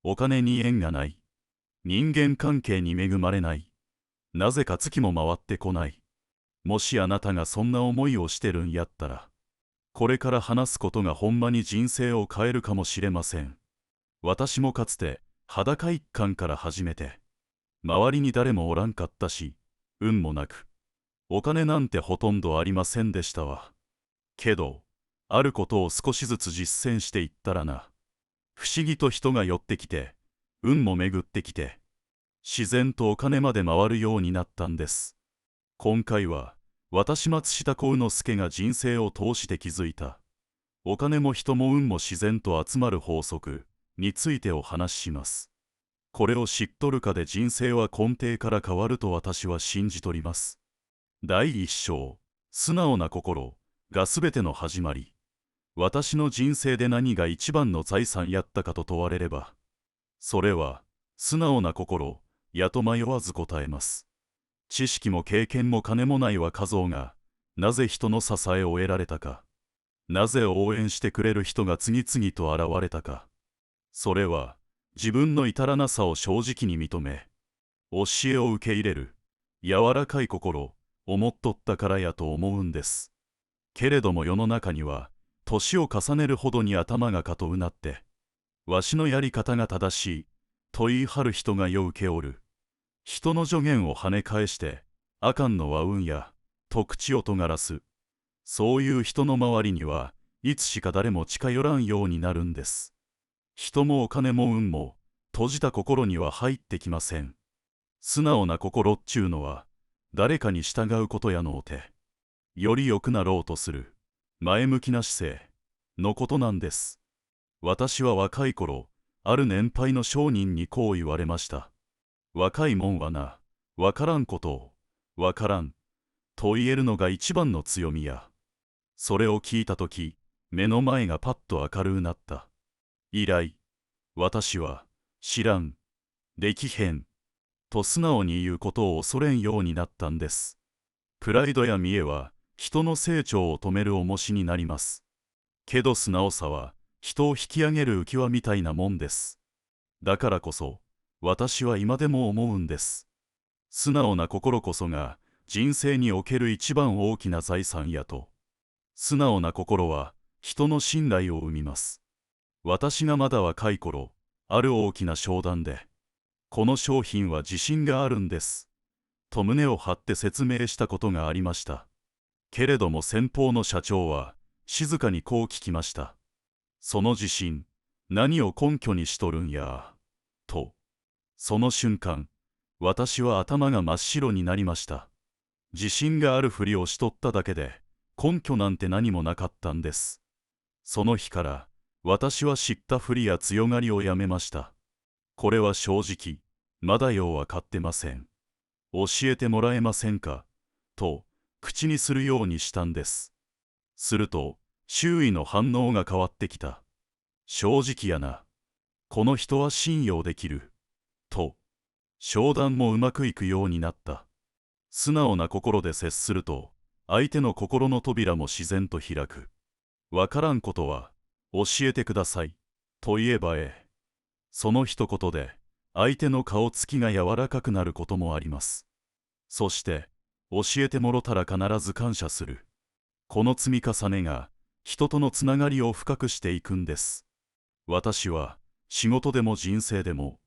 お金に縁がない。人間関係に恵まれない。なぜか月も回ってこない。もしあなたがそんな思いをしてるんやったら、これから話すことがほんまに人生を変えるかもしれません。私もかつて裸一貫から始めて、周りに誰もおらんかったし、運もなく、お金なんてほとんどありませんでしたわ。けど、あることを少しずつ実践していったらな、不思議と人が寄ってきて、運も巡ってきて、自然とお金まで回るようになったんです。今回は、私松下幸之助が人生を通して気づいた、お金も人も運も自然と集まる法則についてお話しします。これを知っとるかで人生は根底から変わると私は信じとります。第一章、素直な心がすべての始まり。私の人生で何が一番の財産やったかと問われれば、それは素直な心やと迷わず答えます。知識も経験も金もない若造が、なぜ人の支えを得られたか。なぜ応援してくれる人が次々と現れたか。それは、自分の至らなさを正直に認め、教えを受け入れる、柔らかい心を持っとったからやと思うんです。けれども世の中には、年を重ねるほどに頭がかとうなって、わしのやり方が正しい、と言い張る人がようけおる。人の助言を跳ね返して、あかんのは運や、と口を尖らす。そういう人の周りには、いつしか誰も近寄らんようになるんです。人もお金も運も、閉じた心には入ってきません。素直な心っちゅうのは、誰かに従うことやのうて、より良くなろうとする、前向きな姿勢のことなんです。私は若い頃、ある年配の商人にこう言われました。若いもんはな、わからんことを、わからん、と言えるのが一番の強みや。それを聞いたとき、目の前がパッと明るうなった。以来、私は、知らん、できへん、と素直に言うことを恐れんようになったんです。プライドや見栄は、人の成長を止める重しになります。けど素直さは、人を引き上げる浮き輪みたいなもんです。だからこそ、私は今でも思うんです。素直な心こそが、人生における一番大きな財産やと。素直な心は、人の信頼を生みます。私がまだ若い頃、ある大きな商談で、この商品は自信があるんです。と胸を張って説明したことがありました。けれども先方の社長は、静かにこう聞きました。その自信、何を根拠にしとるんや、と。その瞬間、私は頭が真っ白になりました。自信があるふりをしとっただけで、根拠なんて何もなかったんです。その日から、私は知ったふりや強がりをやめました。これは正直、まだようわかってません。教えてもらえませんかと、口にするようにしたんです。すると、周囲の反応が変わってきた。正直やな。この人は信用できる。と、商談もうまくいくようになった。素直な心で接すると、相手の心の扉も自然と開く。わからんことは、教えてください。と言えばええ。その一言で、相手の顔つきが柔らかくなることもあります。そして、教えてもろたら必ず感謝する。この積み重ねが、人とのつながりを深くしていくんです。私は、仕事でも人生でも、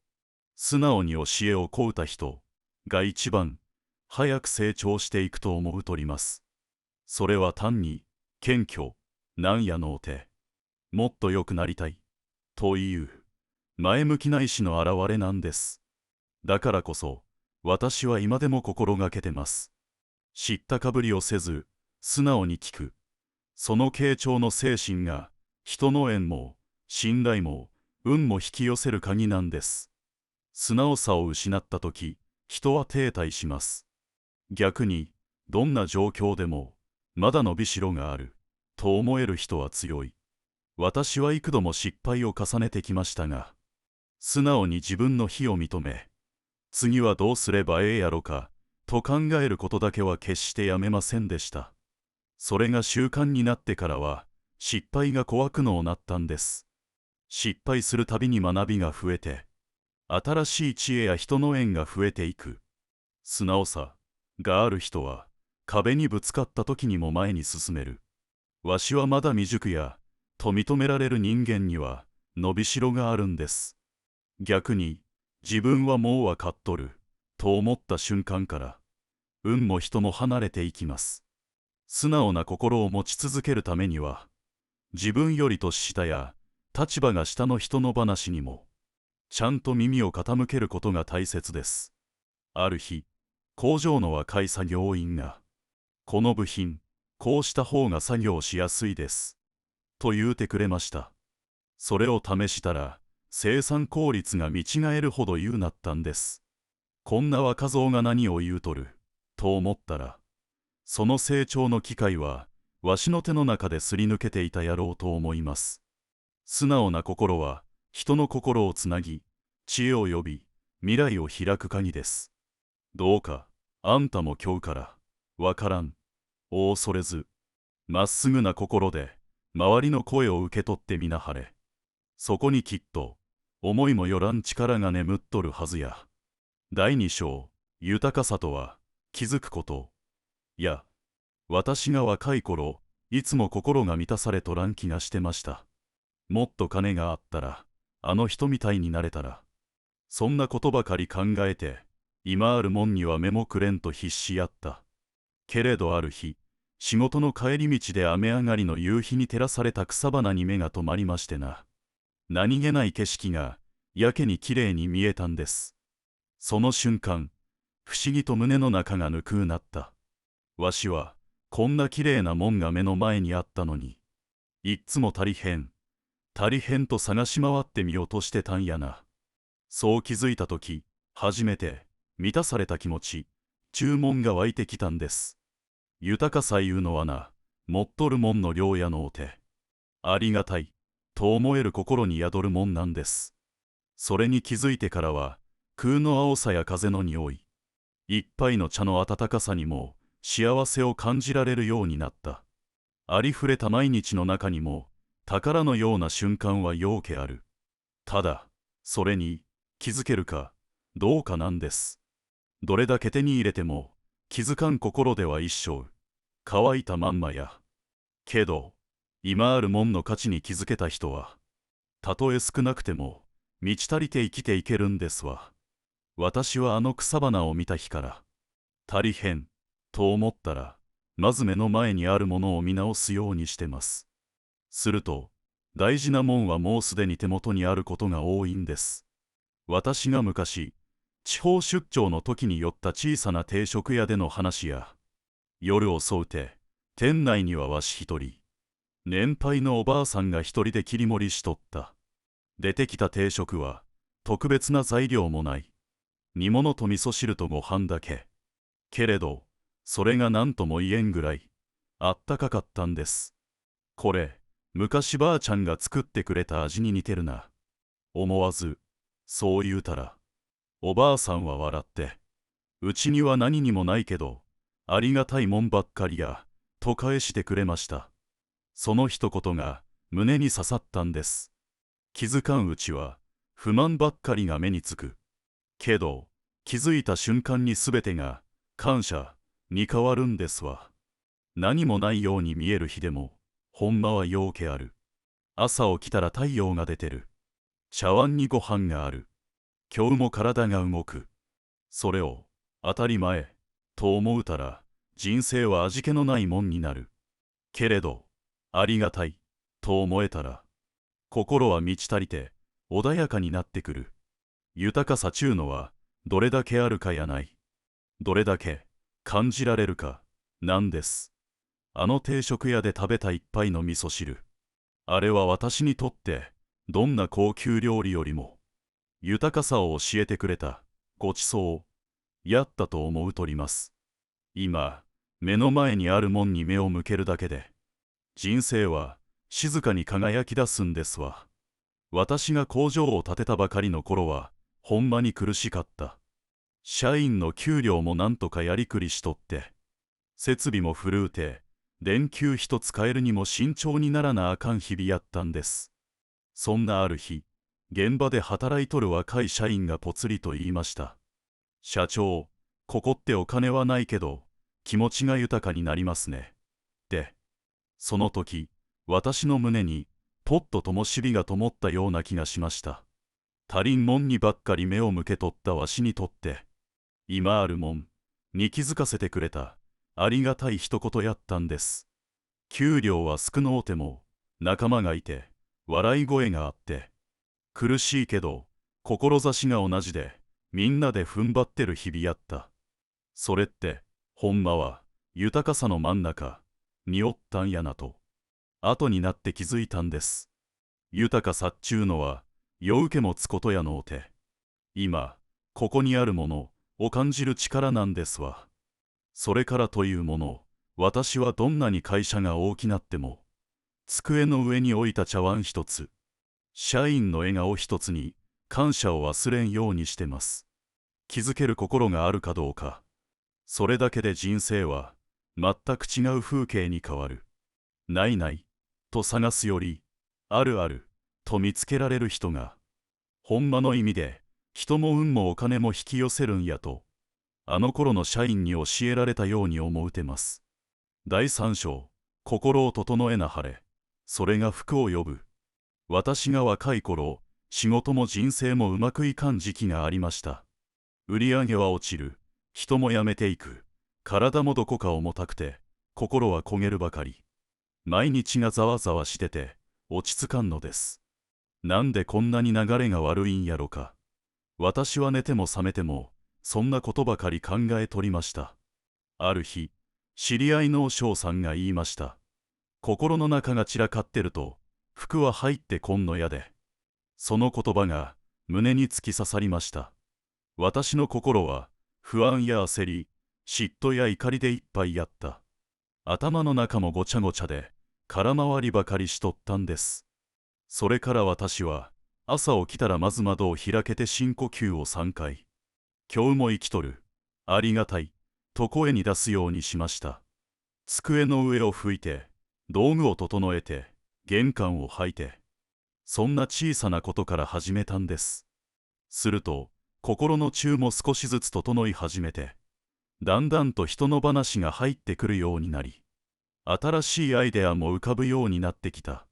素直に教えを請うた人が一番、早く成長していくと思うとります。それは単に、謙虚、なんやのうて、もっと良くなりたい、という、前向きな意志の表れなんです。だからこそ、私は今でも心がけてます。知ったかぶりをせず、素直に聞く。その傾聴の精神が、人の縁も、信頼も、運も引き寄せる鍵なんです。素直さを失ったとき、人は停滞します。逆に、どんな状況でも、まだ伸びしろがある、と思える人は強い。私は幾度も失敗を重ねてきましたが、素直に自分の非を認め、次はどうすればええやろか、と考えることだけは決してやめませんでした。それが習慣になってからは、失敗が怖くのうなったんです。失敗するたびに学びが増えて、新しい知恵や人の縁が増えていく。素直さがある人は、壁にぶつかった時にも前に進める。わしはまだ未熟や、と認められる人間には、伸びしろがあるんです。逆に、自分はもうわかっとる、と思った瞬間から、運も人も離れていきます。素直な心を持ち続けるためには、自分より年下や、立場が下の人の話にも、ちゃんと耳を傾けることが大切です。ある日、工場の若い作業員が、この部品、こうした方が作業しやすいです。と言うてくれました。それを試したら、生産効率が見違えるほど良うなったんです。こんな若造が何を言うとる、と思ったら、その成長の機会は、わしの手の中ですり抜けていたやろうと思います。素直な心は、人の心をつなぎ、知恵を呼び、未来を開く鍵です。どうか、あんたも今日から、わからん、を恐れず、まっすぐな心で、周りの声を受け取ってみなはれ。そこにきっと、思いもよらん力が眠っとるはずや。第2章、豊かさとは、気づくこと。や、私が若い頃、いつも心が満たされとらん気がしてました。もっと金があったら、あの人みたいになれたら。そんなことばかり考えて、今あるもんには目もくれんと必死やった。けれどある日、仕事の帰り道で雨上がりの夕日に照らされた草花に目が止まりましてな。何気ない景色が、やけにきれいに見えたんです。その瞬間、不思議と胸の中がぬくうなった。わしは、こんなきれいなもんが目の前にあったのに、いっつも足りへんと探し回ってみようとしてたんやな。そう気づいたとき、初めて、満たされた気持ち、注文が湧いてきたんです。豊かさいうのはな、持っとるもんの量やのうて、ありがたい、と思える心に宿るもんなんです。それに気づいてからは、空の青さや風の匂い、一杯の茶の温かさにも、幸せを感じられるようになった。ありふれた毎日の中にも、宝のような瞬間はようけある。ただ、それに、気づけるか、どうかなんです。どれだけ手に入れても、気づかん心では一生、乾いたまんまや。けど、今あるもんの価値に気づけた人は、たとえ少なくても、満ち足りて生きていけるんですわ。私はあの草花を見た日から、足りへん、と思ったら、まず目の前にあるものを見直すようにしてます。すると、大事なもんはもうすでに手元にあることが多いんです。私が昔、地方出張の時に寄った小さな定食屋での話や、夜遅うて、店内にはわし一人、年配のおばあさんが一人で切り盛りしとった。出てきた定食は、特別な材料もない。煮物と味噌汁とご飯だけ。けれど、それが何とも言えんぐらい、あったかかったんです。これ、昔ばあちゃんが作ってくれた味に似てるな。思わず、そう言うたら、おばあさんは笑って、うちには何にもないけど、ありがたいもんばっかりや、と返してくれました。その一言が胸に刺さったんです。気づかんうちは、不満ばっかりが目につく。けど、気づいた瞬間にすべてが、感謝に変わるんですわ。何もないように見える日でも、ほんまはようけある。朝起きたら太陽が出てる。茶碗にご飯がある。今日も体が動く。それを、当たり前、と思うたら、人生は味気のないもんになる。けれど、ありがたい、と思えたら、心は満ち足りて、穏やかになってくる。豊かさちゅうのは、どれだけあるかやない。どれだけ、感じられるか、なんです。あの定食屋で食べた一杯の味噌汁。あれは私にとって、どんな高級料理よりも、豊かさを教えてくれた、ごちそう、やったと思うとります。今、目の前にあるもんに目を向けるだけで、人生は静かに輝き出すんですわ。私が工場を建てたばかりの頃は、ほんまに苦しかった。社員の給料もなんとかやりくりしとって、設備も古うて、電球一つ変えるにも慎重にならなあかん日々やったんです。そんなある日、現場で働いとる若い社員がぽつりと言いました。社長、ここってお金はないけど、気持ちが豊かになりますね。で、その時、私の胸に、ポッと灯火が灯ったような気がしました。足りんもんにばっかり目を向けとったわしにとって、今あるもんに気づかせてくれた、ありがたい一言やったんです。給料は少のうても、仲間がいて、笑い声があって、苦しいけど、志が同じで、みんなで踏ん張ってる日々やった。それって、ほんまは、豊かさの真ん中におったんやなと、後になって気づいたんです。豊かさっちゅうのは、夜受けもつことやのうて、今、ここにあるものを感じる力なんですわ。それからというもの、私はどんなに会社が大きなっても、机の上に置いた茶碗一つ、社員の笑顔一つに感謝を忘れんようにしてます。気づける心があるかどうか、それだけで人生は全く違う風景に変わる。ないないと探すより、あるあると見つけられる人が、ほんまの意味で人も運もお金も引き寄せるんやと、あの頃の社員に教えられたように思うてます。第三章、心を整えなはれ、それが福を呼ぶ。私が若い頃、仕事も人生もうまくいかん時期がありました。売り上げは落ちる、人も辞めていく、体もどこか重たくて、心は焦げるばかり。毎日がざわざわしてて、落ち着かんのです。なんでこんなに流れが悪いんやろか。私は寝ても覚めても、そんなことばかり考えとりました。ある日、知り合いのお嬢さんが言いました。心の中が散らかってると、服は入ってこんのやで。その言葉が胸に突き刺さりました。私の心は不安や焦り、嫉妬や怒りでいっぱいやった。頭の中もごちゃごちゃで空回りばかりしとったんです。それから私は朝起きたらまず窓を開けて深呼吸を3回。今日も生きとる、ありがたい、と声に出すようにしました。机の上を拭いて、道具を整えて、玄関を掃いて、そんな小さなことから始めたんです。すると、心の中も少しずつ整い始めて、だんだんと人の話が入ってくるようになり、新しいアイデアも浮かぶようになってきた。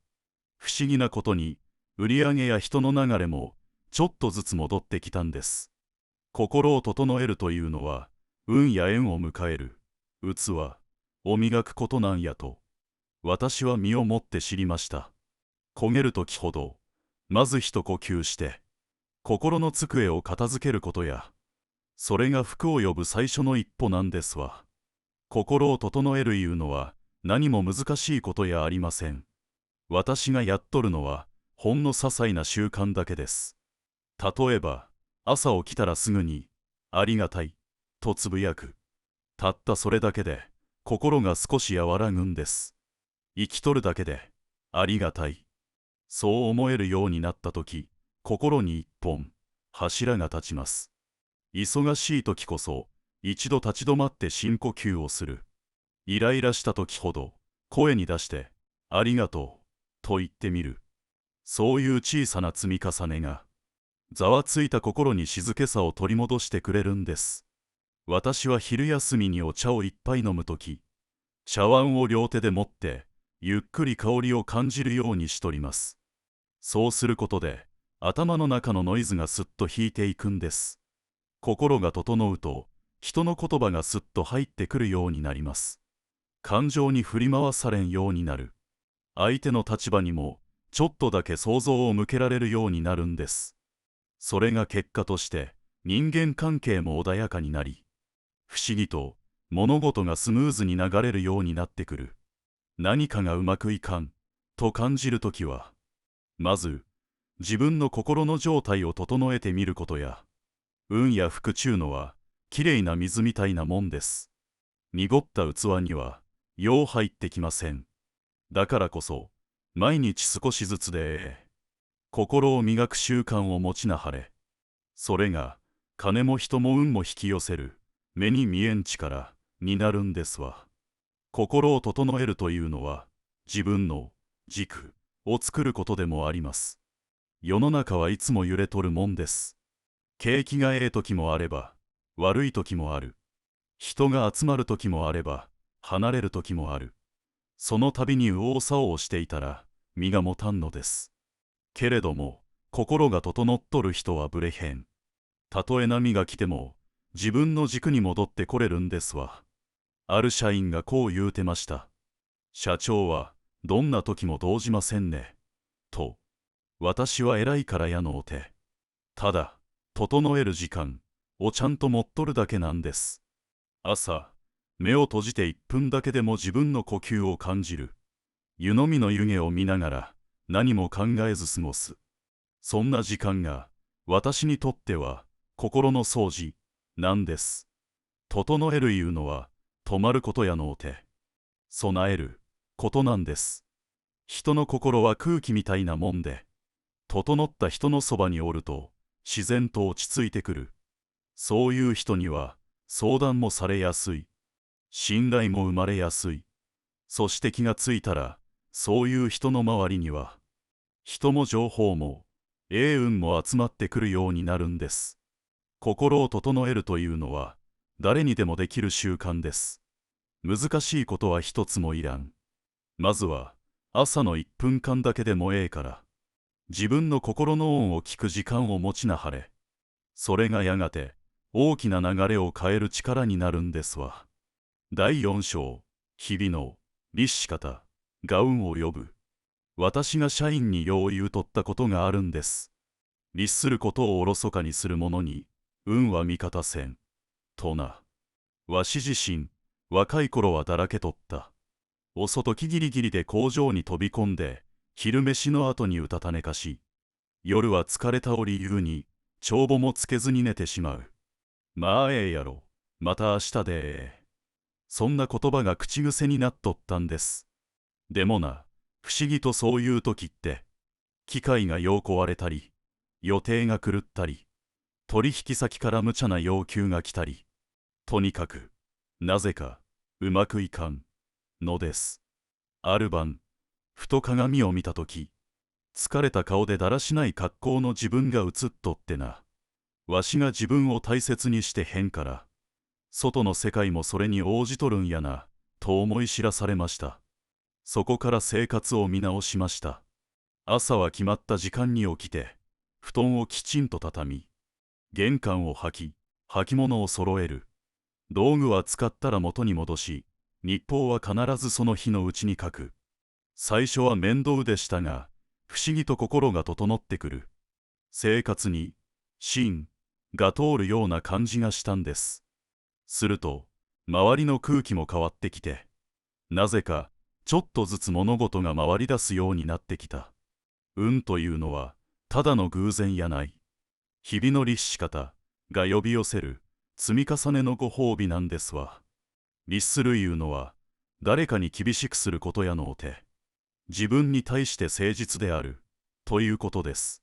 不思議なことに、売り上げや人の流れも、ちょっとずつ戻ってきたんです。心を整えるというのは、運や縁を迎える、器を磨くことなんやと、私は身をもって知りました。焦げるときほど、まず一呼吸して、心の机を片付けることや、それが福を呼ぶ最初の一歩なんですわ。心を整えるいうのは、何も難しいことやありません。私がやっとるのは、ほんの些細な習慣だけです。例えば、朝起きたらすぐに、ありがたい、とつぶやく。たったそれだけで、心が少し和らぐんです。生きとるだけで、ありがたい。そう思えるようになったとき、心に一本、柱が立ちます。忙しいときこそ、一度立ち止まって深呼吸をする。イライラしたときほど、声に出して、ありがとう、と言ってみる。そういう小さな積み重ねが、ざわついた心に静けさを取り戻してくれるんです。私は昼休みにお茶を一杯飲むとき、茶碗を両手で持って、ゆっくり香りを感じるようにしとります。そうすることで、頭の中のノイズがすっと引いていくんです。心が整うと、人の言葉がすっと入ってくるようになります。感情に振り回されんようになる。相手の立場にも、ちょっとだけ想像を向けられるようになるんです。それが結果として、人間関係も穏やかになり、不思議と物事がスムーズに流れるようになってくる。何かがうまくいかんと感じるときは、まず自分の心の状態を整えてみることや、運や福ちゅうのはきれいな水みたいなもんです。濁った器にはよう入ってきません。だからこそ毎日少しずつで心を磨く習慣を持ちなはれ。それが金も人も運も引き寄せる目に見えん力になるんですわ。心を整えるというのは自分の軸を作ることでもあります。世の中はいつも揺れとるもんです。景気がええ時もあれば、悪い時もある。人が集まる時もあれば、離れる時もある。その度に右往左往していたら、身が持たんのです。けれども、心が整っとる人はぶれへん。たとえ波が来ても、自分の軸に戻ってこれるんですわ。ある社員がこう言うてました。社長は、どんな時も動じませんね。と。私は偉いからやのうて。ただ、整える時間をちゃんと持っとるだけなんです。朝、目を閉じて1分だけでも自分の呼吸を感じる。湯飲みの湯気を見ながら何も考えず過ごす。そんな時間が私にとっては心の掃除なんです。整えるいうのは止まることやのうて。備えることなんです。人の心は空気みたいなもんで、整った人のそばにおると自然と落ち着いてくる。そういう人には相談もされやすい。信頼も生まれやすい。そして気がついたら、そういう人の周りには、人も情報も、運も集まってくるようになるんです。心を整えるというのは、誰にでもできる習慣です。難しいことは一つもいらん。まずは、朝の1分間だけでもええから、自分の心の音を聞く時間を持ちなはれ。それがやがて、大きな流れを変える力になるんですわ。第4章、日々の律し方が運を呼ぶ。私が社員によう言うとったことがあるんです。律することをおろそかにする者に、運は味方せん。とな。わし自身、若い頃はだらけとった。お外きギリギリで工場に飛び込んで、昼飯の後にうたた寝かし、夜は疲れたを理由に、帳簿もつけずに寝てしまう。まあええやろ。また明日でええ。そんな言葉が口癖になっとったんです。でもな、不思議とそういう時って、機械がよう壊れたり、予定が狂ったり、取引先から無茶な要求が来たり、とにかく、なぜか、うまくいかんのです。ある晩、ふと鏡を見た時、疲れた顔でだらしない格好の自分が映っとってな。わしが自分を大切にしてへんから、外の世界もそれに応じとるんやな、と思い知らされました。そこから生活を見直しました。朝は決まった時間に起きて、布団をきちんと畳み、玄関を履物を揃える。道具は使ったら元に戻し、日報は必ずその日のうちに書く。最初は面倒でしたが、不思議と心が整ってくる。生活に、芯が通るような感じがしたんです。すると、周りの空気も変わってきて、なぜか、ちょっとずつ物事が回り出すようになってきた。運というのは、ただの偶然やない。日々の律し方が呼び寄せる積み重ねのご褒美なんですわ。律するいうのは、誰かに厳しくすることやのうて、自分に対して誠実である、ということです。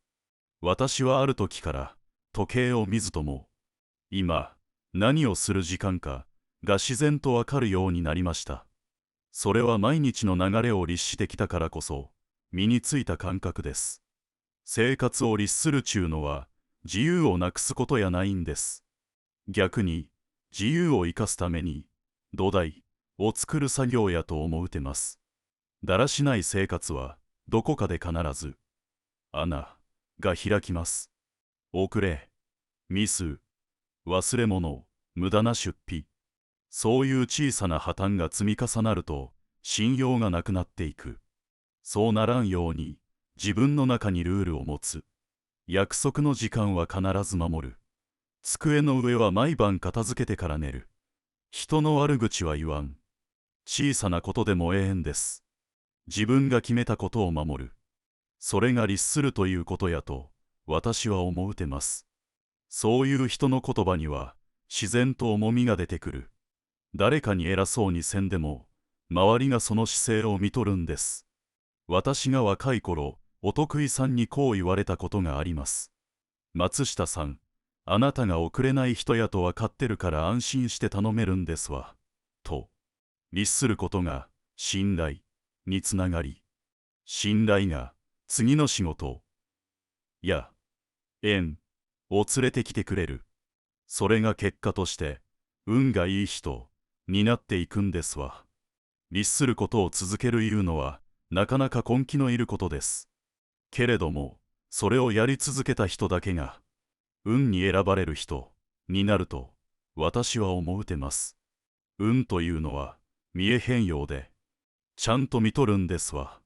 私はある時から、時計を見ずとも、今、何をする時間か、が自然とわかるようになりました。それは毎日の流れを律してきたからこそ、身についた感覚です。生活を律するちゅうのは、自由をなくすことやないんです。逆に、自由を生かすために、土台を作る作業やと思うてます。だらしない生活は、どこかで必ず、穴が開きます。遅れ、ミス、忘れ物、無駄な出費。そういう小さな破綻が積み重なると、信用がなくなっていく。そうならんように、自分の中にルールを持つ。約束の時間は必ず守る。机の上は毎晩片付けてから寝る。人の悪口は言わん。小さなことでもええんです。自分が決めたことを守る。それが律するということやと、私は思うてます。そういう人の言葉には、自然と重みが出てくる。誰かに偉そうにせんでも、周りがその姿勢を見とるんです。私が若い頃、お得意さんにこう言われたことがあります。松下さん、あなたが遅れない人やと分かってるから安心して頼めるんですわ。と、律することが信頼につながり、信頼が次の仕事や縁を連れてきてくれる。それが結果として運がいい人になっていくんですわ。律することを続けるいうのはなかなか根気のいることです。けれどもそれをやり続けた人だけが運に選ばれる人になると私は思うてます。運というのは見えへんようでちゃんと見とるんですわ。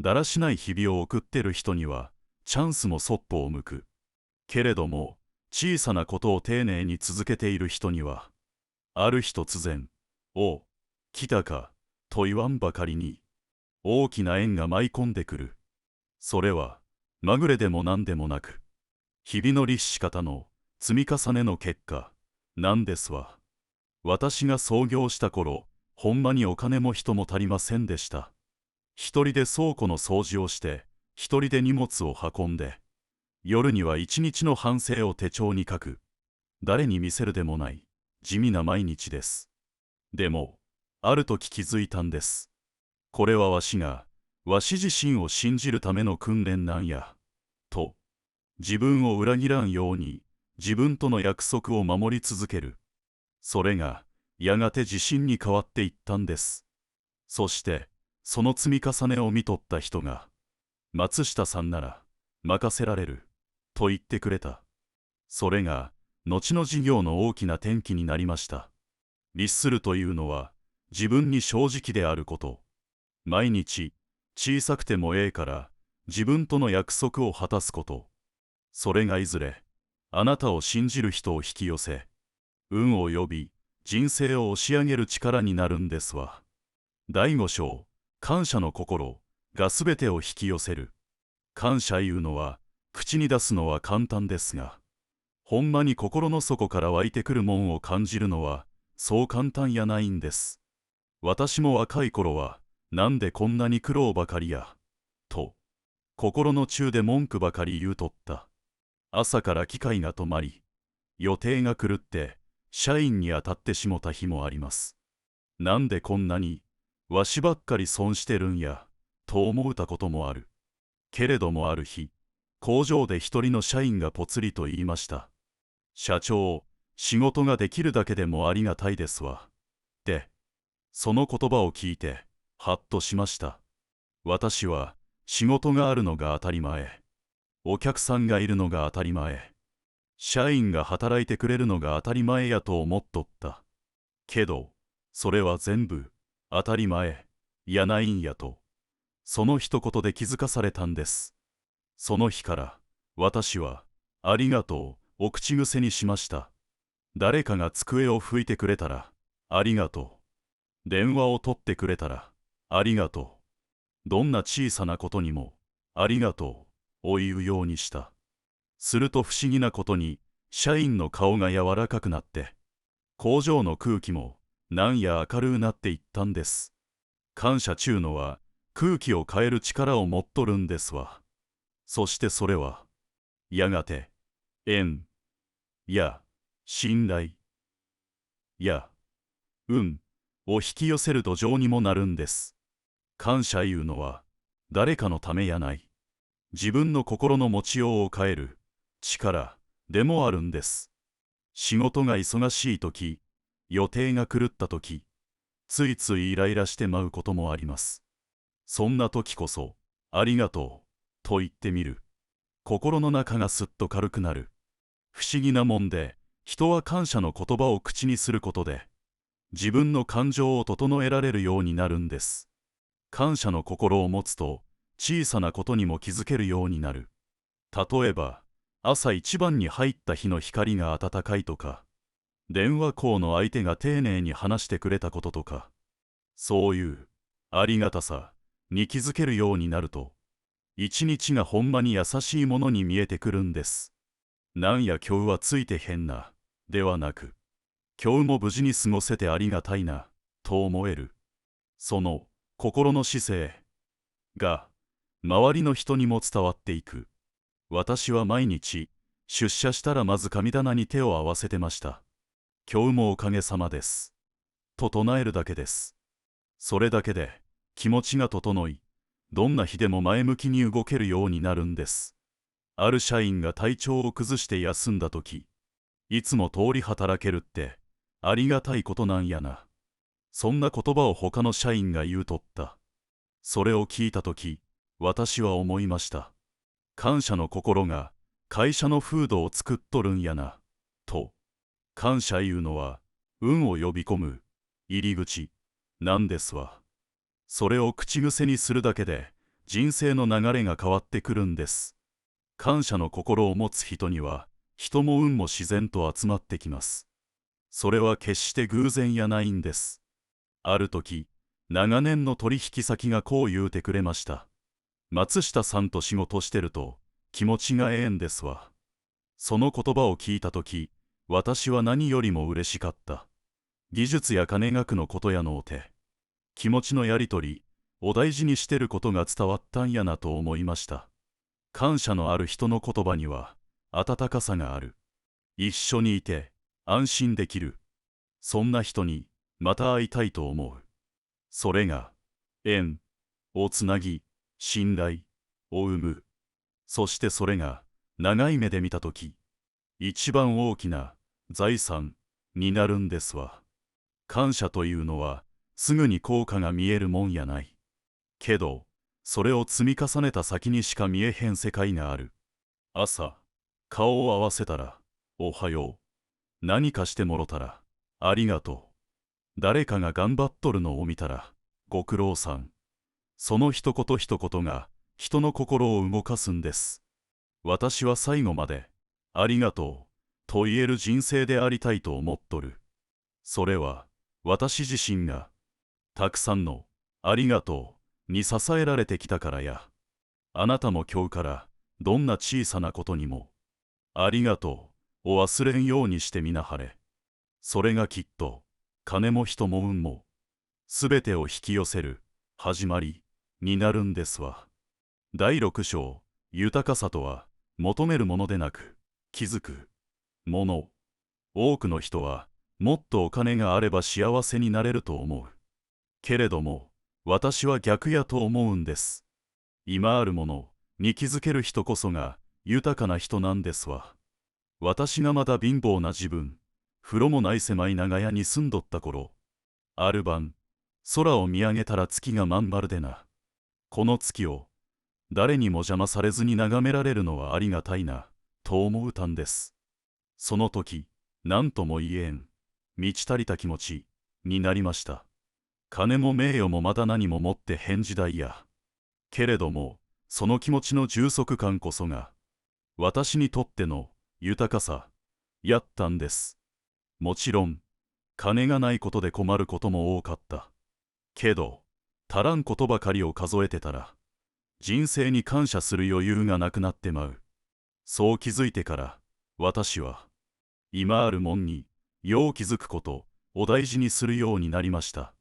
だらしない日々を送ってる人にはチャンスもそっぽを向く。けれども小さなことを丁寧に続けている人にはある日突然「おう来たか」と言わんばかりに大きな縁が舞い込んでくる。それはまぐれでも何でもなく日々の律し方の積み重ねの結果なんですわ。私が創業した頃ほんまにお金も人も足りませんでした。一人で倉庫の掃除をして一人で荷物を運んで夜には一日の反省を手帳に書く誰に見せるでもない地味な毎日です。でもある時気づいたんです。これはわし自身を信じるための訓練なんやと。自分を裏切らんように自分との約束を守り続ける。それがやがて自信に変わっていったんです。そしてその積み重ねを見とった人が松下さんなら任せられると言ってくれた。それが後の事業の大きな転機になりました。律するというのは自分に正直であること。毎日小さくてもええから自分との約束を果たすこと。それがいずれあなたを信じる人を引き寄せ運を呼び人生を押し上げる力になるんですわ。第5章感謝の心がすべてを引き寄せる。感謝いうのは口に出すのは簡単ですがほんまに心の底から湧いてくるもんを感じるのはそう簡単やないんです。私も若い頃はなんでこんなに苦労ばかりやと心の中で文句ばかり言うとった。朝から機械が止まり予定が狂って社員に当たってしもた日もあります。なんでこんなにわしばっかり損してるんやと思うたこともある。けれどもある日工場で一人の社員がぽつりと言いました。社長、仕事ができるだけでもありがたいですわ。で、その言葉を聞いてハッとしました。私は仕事があるのが当たり前、お客さんがいるのが当たり前、社員が働いてくれるのが当たり前やと思っとった。けど、それは全部当たり前やないんやと、その一言で気づかされたんです。その日から私はありがとうを口癖にしました。誰かが机を拭いてくれたらありがとう。電話を取ってくれたらありがとう。どんな小さなことにもありがとうを言うようにした。すると不思議なことに社員の顔が柔らかくなって工場の空気もなんや明るうなっていったんです。感謝ちゅうのは空気を変える力を持っとるんですわ。そしてそれはやがて縁や信頼や運を引き寄せる土壌にもなるんです。感謝いうのは誰かのためやない自分の心の持ちようを変える力でもあるんです。仕事が忙しい時、予定が狂った時、ついついイライラしてまうこともあります。そんな時こそありがとうと言ってみる。心の中がすっと軽くなる。不思議なもんで人は感謝の言葉を口にすることで自分の感情を整えられるようになるんです。感謝の心を持つと小さなことにも気づけるようになる。例えば朝一番に入った日の光が暖かいとか、電話口の相手が丁寧に話してくれたこととか、そういうありがたさに気づけるようになると一日がほんまに優しいものに見えてくるんです。なんや今日はついてへんなではなく、今日も無事に過ごせてありがたいなと思える。その心の姿勢が周りの人にも伝わっていく。私は毎日出社したらまず神棚に手を合わせてました。今日もおかげさまですと唱えるだけです。それだけで気持ちが整い、どんな日でも前向きに動けるようになるんです。ある社員が体調を崩して休んだとき、いつも通り働けるってありがたいことなんやな。そんな言葉を他の社員が言うとった。それを聞いたとき、私は思いました。感謝の心が会社の風土を作っとるんやな、と。感謝いうのは、運を呼び込む入り口なんですわ。それを口癖にするだけで、人生の流れが変わってくるんです。感謝の心を持つ人には、人も運も自然と集まってきます。それは決して偶然やないんです。ある時、長年の取引先がこう言うてくれました。松下さんと仕事してると、気持ちがええんですわ。その言葉を聞いた時、私は何よりも嬉しかった。技術や金額のことやのうて、気持ちのやりとり、お大事にしてることが伝わったんやなと思いました。感謝のある人の言葉には、温かさがある。一緒にいて、安心できる。そんな人に、また会いたいと思う。それが、縁をつなぎ、信頼を生む。そしてそれが、長い目で見たとき、一番大きな財産になるんですわ。感謝というのは、すぐに効果が見えるもんやない。けど、それを積み重ねた先にしか見えへん世界がある。朝、顔を合わせたら、おはよう。何かしてもろたら、ありがとう。誰かが頑張っとるのを見たら、ご苦労さん。その一言一言が、人の心を動かすんです。私は最後まで、ありがとう、と言える人生でありたいと思っとる。それは、私自身が、たくさんの、ありがとう、に支えられてきたからや。あなたも今日から、どんな小さなことにも、ありがとう、を忘れんようにしてみなはれ。それがきっと、金も人も運も、すべてを引き寄せる、始まり、になるんですわ。第6章、豊かさとは、求めるものでなく、気づくもの。多くの人は、もっとお金があれば幸せになれると思う。けれども、私は逆やと思うんです。今あるものに気づける人こそが豊かな人なんですわ。私がまだ貧乏な自分、風呂もない狭い長屋に住んどった頃、ある晩、空を見上げたら月がまん丸でな。この月を、誰にも邪魔されずに眺められるのはありがたいな、と思うたんです。その時、何とも言えん、満ち足りた気持ちになりました。金も名誉もまだ何も持ってへん時代や。けれども、その気持ちの充足感こそが、私にとっての豊かさ、やったんです。もちろん、金がないことで困ることも多かった。けど、足らんことばかりを数えてたら、人生に感謝する余裕がなくなってまう。そう気づいてから、私は、今あるもんに、よう気づくこと、を大事にするようになりました。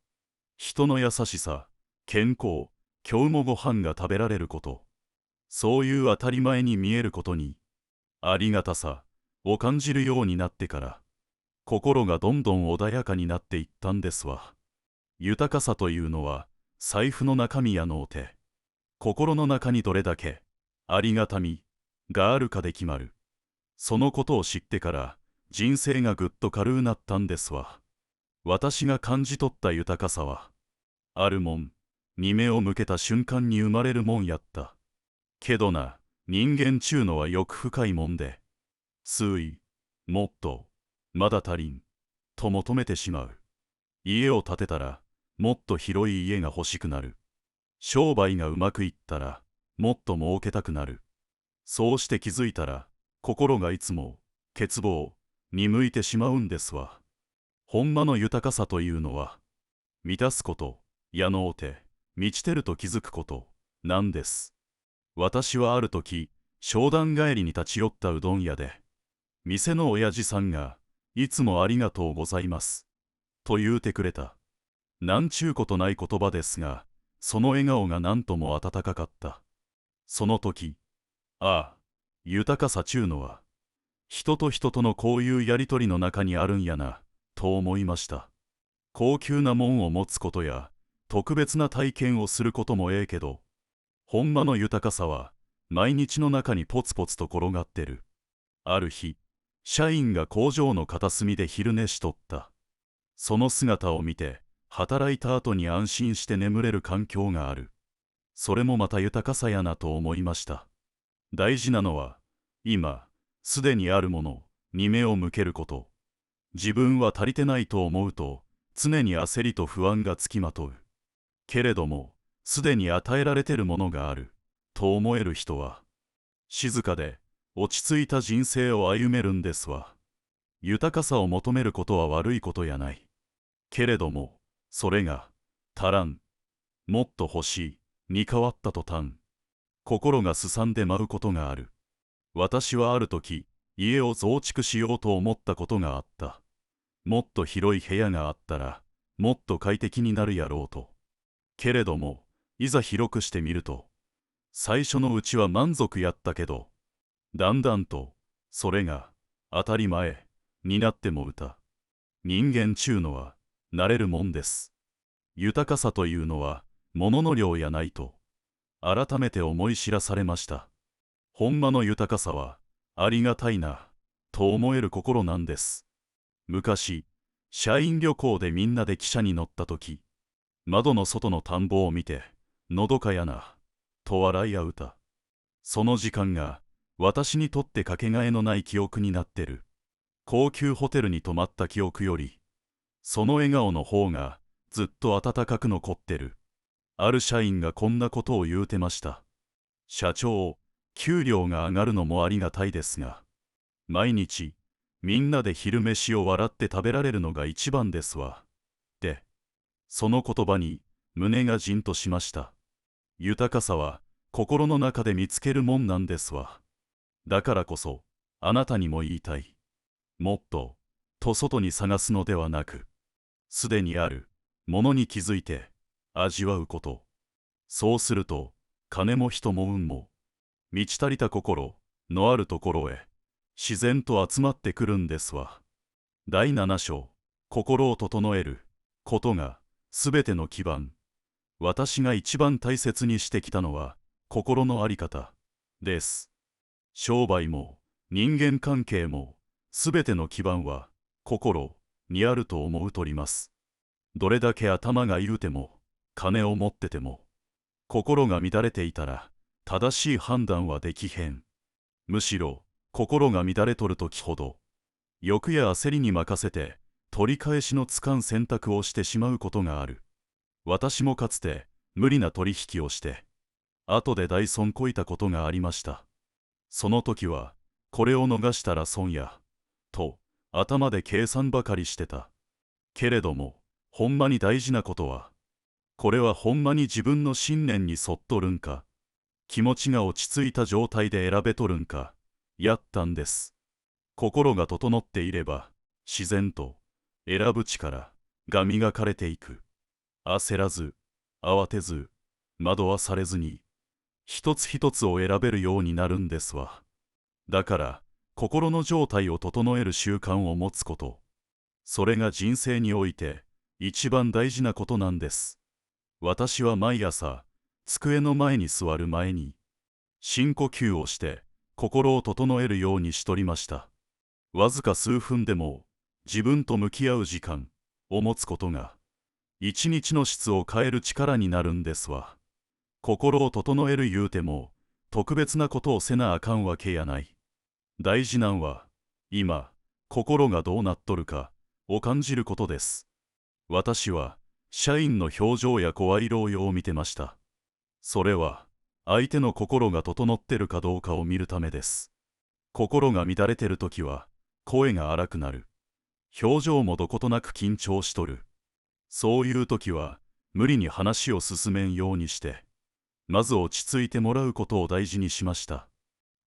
人の優しさ、健康、今日もご飯が食べられること、そういう当たり前に見えることに、ありがたさを感じるようになってから、心がどんどん穏やかになっていったんですわ。豊かさというのは、財布の中身やのうて、心の中にどれだけ、ありがたみ、があるかで決まる。そのことを知ってから、人生がぐっと軽うなったんですわ。私が感じ取った豊かさは、あるもんに目を向けた瞬間に生まれるもんやった。けどな、人間ちゅうのは欲深いもんで、つい、もっと、まだ足りん、と求めてしまう。家を建てたら、もっと広い家が欲しくなる。商売がうまくいったら、もっと儲けたくなる。そうして気づいたら、心がいつも、欠乏に向いてしまうんですわ。ほんまの豊かさというのは、満たすこと、やのうて、満ちてると気づくこと、なんです。私はある時、商談帰りに立ち寄ったうどん屋で、店の親父さんが、いつもありがとうございます、と言うてくれた。なんちゅうことない言葉ですが、その笑顔がなんとも温かかった。その時、ああ、豊かさちゅうのは、人と人とのこういうやりとりの中にあるんやな、と思いました。高級なもんを持つことや、特別な体験をすることもええけど、ほんまの豊かさは、毎日の中にポツポツと転がってる。ある日、社員が工場の片隅で昼寝しとった。その姿を見て、働いた後に安心して眠れる環境がある。それもまた豊かさやなと思いました。大事なのは、今、すでにあるものに目を向けること。自分は足りてないと思うと、常に焦りと不安がつきまとう。けれども、すでに与えられてるものがある、と思える人は、静かで、落ち着いた人生を歩めるんですわ。豊かさを求めることは悪いことやない。けれども、それが、足らん、もっと欲しい、に変わった途端、心がすさんで舞うことがある。私はある時、家を増築しようと思ったことがあった。もっと広い部屋があったら、もっと快適になるやろうと。けれども、いざ広くしてみると、最初のうちは満足やったけど、だんだんと、それが、当たり前、になってもうた。人間ちゅうのは、慣れるもんです。豊かさというのは、物の量やないと、改めて思い知らされました。ほんまの豊かさは、ありがたいな、と思える心なんです。昔、社員旅行でみんなで汽車に乗ったとき、窓の外の田んぼを見て、のどかやな、と笑い合うた。その時間が、私にとってかけがえのない記憶になってる。高級ホテルに泊まった記憶より、その笑顔の方が、ずっと温かく残ってる。ある社員がこんなことを言うてました。社長、給料が上がるのもありがたいですが、毎日、みんなで昼飯を笑って食べられるのが一番ですわ。で、その言葉に胸がじんとしました。豊かさは心の中で見つけるもんなんですわ。だからこそ、あなたにも言いたい。もっと、外に探すのではなく、すでにあるものに気づいて味わうこと。そうすると、金も人も運も、満ち足りた心のあるところへ、自然と集まってくるんですわ。第7章、心を整えることがすべての基盤。私が一番大切にしてきたのは、心の在り方です。商売も人間関係も、すべての基盤は心にあると思うとります。どれだけ頭が言うても、金を持ってても、心が乱れていたら、正しい判断はできへん。むしろ、心が乱れとるときほど、欲や焦りに任せて、取り返しのつかん選択をしてしまうことがある。私もかつて、無理な取引をして、後で大損こいたことがありました。その時は、これを逃したら損や、と、頭で計算ばかりしてた。けれども、ほんまに大事なことは、これはほんまに自分の信念に沿っとるんか、気持ちが落ち着いた状態で選べとるんか、やったんです。心が整っていれば、自然と、選ぶ力が磨かれていく。焦らず、慌てず、惑わされずに、一つ一つを選べるようになるんですわ。だから、心の状態を整える習慣を持つこと。それが人生において、一番大事なことなんです。私は毎朝、机の前に座る前に、深呼吸をして、心を整えるようにしとりました。わずか数分でも、自分と向き合う時間を持つことが、一日の質を変える力になるんですわ。心を整える言うても、特別なことをせなあかんわけやない。大事なんは、今、心がどうなっとるかを感じることです。私は、社員の表情や声色を見てました。それは、相手の心が整ってるかどうかを見るためです。心が乱れてるときは、声が荒くなる。表情もどことなく緊張しとる。そういうときは、無理に話を進めんようにして、まず落ち着いてもらうことを大事にしました。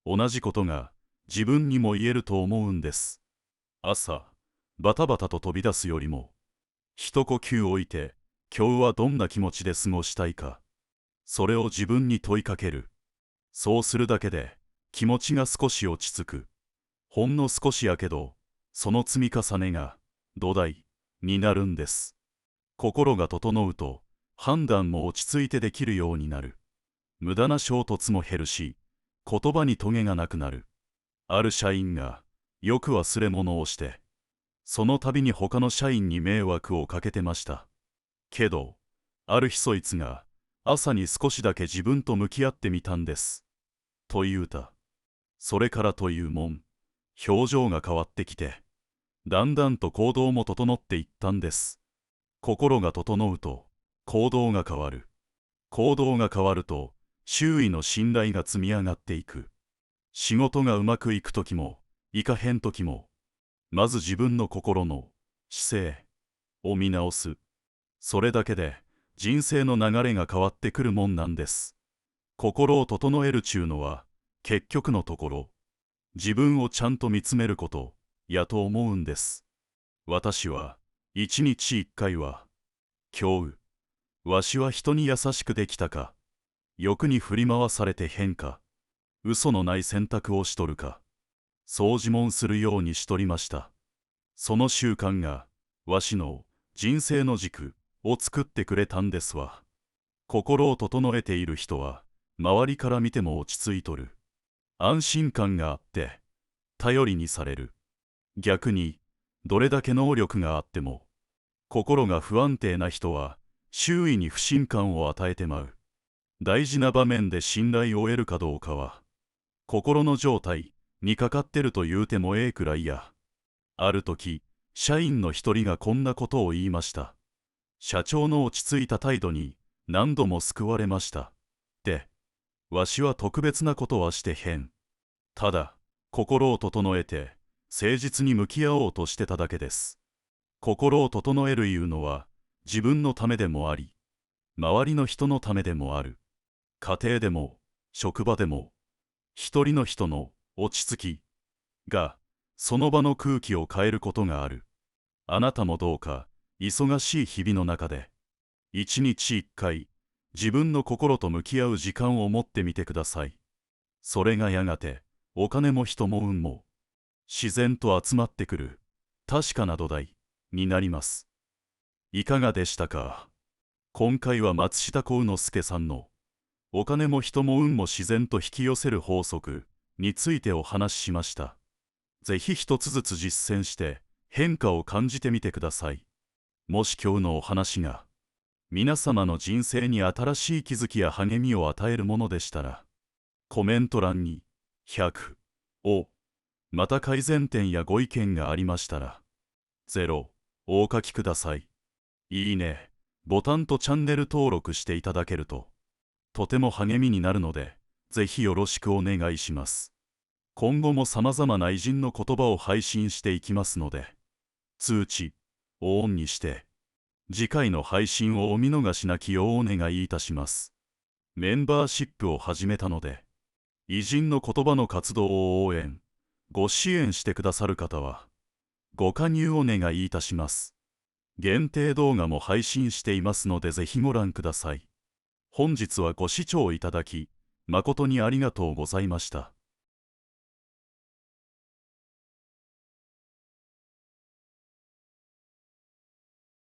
同じことが、自分にも言えると思うんです。朝、バタバタと飛び出すよりも、一呼吸置いて、今日はどんな気持ちで過ごしたいか。それを自分に問いかける。そうするだけで、気持ちが少し落ち着く。ほんの少しやけど、その積み重ねが、土台になるんです。心が整うと、判断も落ち着いてできるようになる。無駄な衝突も減るし、言葉にトゲがなくなる。ある社員がよく忘れ物をして、その度に他の社員に迷惑をかけてました。けど、ある日そいつが朝に少しだけ自分と向き合ってみたんです。と言うた。それからというもん、表情が変わってきて、だんだんと行動も整っていったんです。心が整うと行動が変わる。行動が変わると周囲の信頼が積み上がっていく。仕事がうまくいくときもいかへんときも、まず自分の心の姿勢を見直す。それだけで人生の流れが変わってくるもんなんです。心を整えるちゅうのは結局のところ、自分をちゃんと見つめることやと思うんです。私は一日一回は、今日わしは人に優しくできたか、欲に振り回されてへんか、嘘のない選択をしとるか、そう自問するようにしとりました。その習慣がわしの人生の軸を作ってくれたんですわ。心を整えている人は周りから見ても落ち着いとる。安心感があって頼りにされる。逆にどれだけ能力があっても心が不安定な人は周囲に不信感を与えてまう。大事な場面で信頼を得るかどうかは心の状態にかかってると言うてもええくらいや。ある時社員の一人がこんなことを言いました。社長の落ち着いた態度に何度も救われました。で、わしは特別なことはしてへん。ただ心を整えて誠実に向き合おうとしてただけです。心を整えるいうのは自分のためでもあり、周りの人のためでもある。家庭でも職場でも、一人の人の落ち着きがその場の空気を変えることがある。あなたもどうか忙しい日々の中で一日一回自分の心と向き合う時間を持ってみてください。それがやがてお金も人も運も自然と集まってくる確かな土台になります。いかがでしたか。今回は松下幸之助さんのお金も人も運も自然と引き寄せる法則についてお話ししました。ぜひ一つずつ実践して変化を感じてみてください。もし今日のお話が皆様の人生に新しい気づきや励みを与えるものでしたら、コメント欄に100を、また改善点やご意見がありましたら0をお書きください。いいねボタンとチャンネル登録していただけるととても励みになるので、ぜひよろしくお願いします。今後も様々な偉人の言葉を配信していきますので、通知をオンにして次回の配信をお見逃しなきようお願いいたします。メンバーシップを始めたので、偉人の言葉の活動を応援、ご支援してくださる方は、ご加入お願いいたします。限定動画も配信していますのでぜひご覧ください。本日はご視聴いただき、誠にありがとうございました。